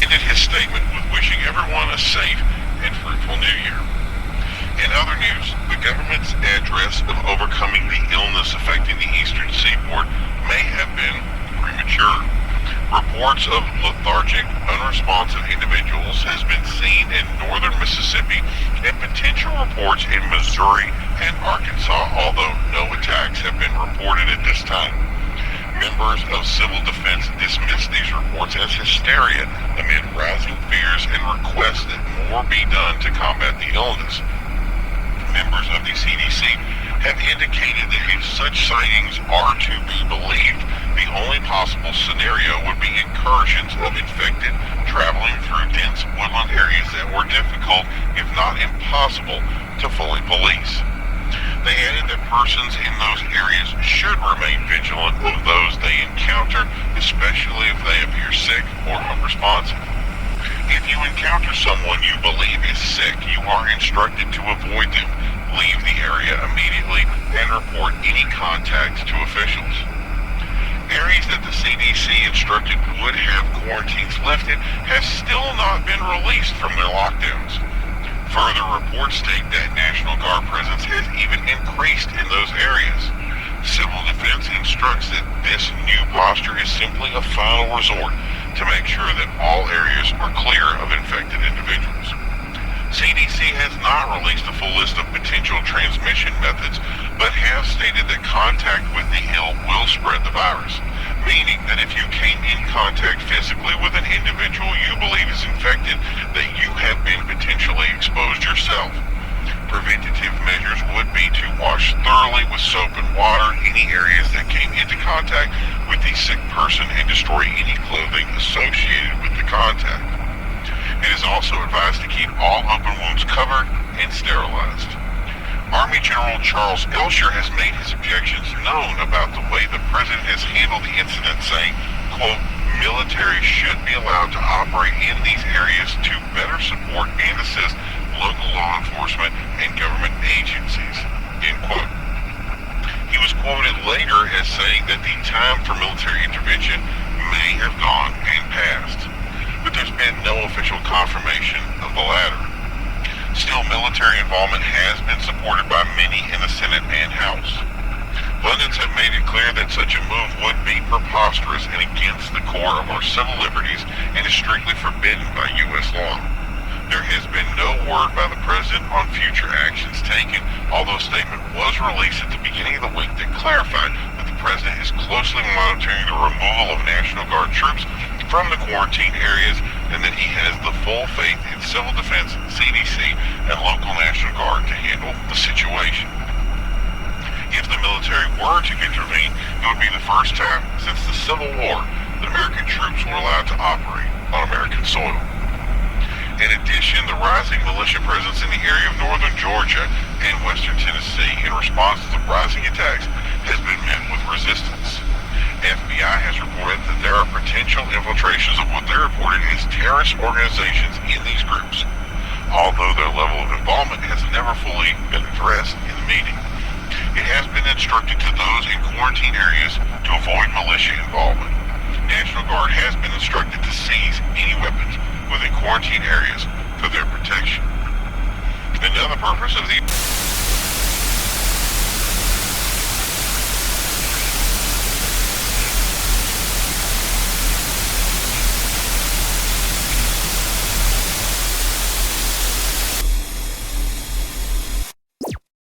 ended his statement with wishing everyone a safe and fruitful New Year. In other news, the government's address of overcoming the illness affecting the eastern seaboard may have been premature. Reports of lethargic, unresponsive individuals has been seen in northern Mississippi and potential reports in Missouri and Arkansas, although no attacks have been reported at this time. Members of civil defense dismissed these reports as hysteria amid rising fears and requests that more be done to combat the illness. Members of the CDC have indicated that if such sightings are to be believed, the only possible scenario would be incursions of infected traveling through dense woodland areas that were difficult, if not impossible, to fully police. They added that persons in those areas should remain vigilant of those they encounter, especially if they appear sick or unresponsive. If you encounter someone you believe is sick, you are instructed to avoid them, leave the area immediately, and report any contact to officials. Areas that the CDC instructed would have quarantines lifted have still not been released from their lockdowns. Further reports state that National Guard presence has even increased in those areas. Civil defense instructs that this new posture is simply a final resort to make sure that all areas are clear of infected individuals. CDC has not released a full list of potential transmission methods, but has stated that contact with the ill will spread the virus, meaning that if you came in contact physically with an individual you believe is infected, that you have been potentially exposed yourself. Preventative measures would be to wash thoroughly with soap and water any areas that came into contact with the sick person and destroy any clothing associated with the contact. It is also advised to keep all open wounds covered and sterilized. Army General Charles Elsher has made his objections known about the way the president has handled the incident, saying, quote, military should be allowed to operate in these areas to better support and assist local law enforcement and government agencies, end quote. He was quoted later as saying that the time for military intervention may have gone and passed, but there's been no official confirmation of the latter. Still, military involvement has been supported by many in the Senate and House. Pundits have made it clear that such a move would be preposterous and against the core of our civil liberties and is strictly forbidden by U.S. law. There has been no word by the president on future actions taken, although a statement was released at the beginning of the week that clarified that the president is closely monitoring the removal of National Guard troops from the quarantine areas and that he has the full faith in civil defense, CDC, and local National Guard to handle the situation. If the military were to intervene, it would be the first time since the Civil War that American troops were allowed to operate on American soil. In addition, the rising militia presence in the area of northern Georgia and western Tennessee in response to the rising attacks has been met with resistance. FBI has reported that there are potential infiltrations of what they reported as terrorist organizations in these groups, although their level of involvement has never fully been addressed in the meeting. It has been instructed to those in quarantine areas to avoid militia involvement. National Guard has been instructed to seize any weapons within quarantine areas for their protection. Another purpose of the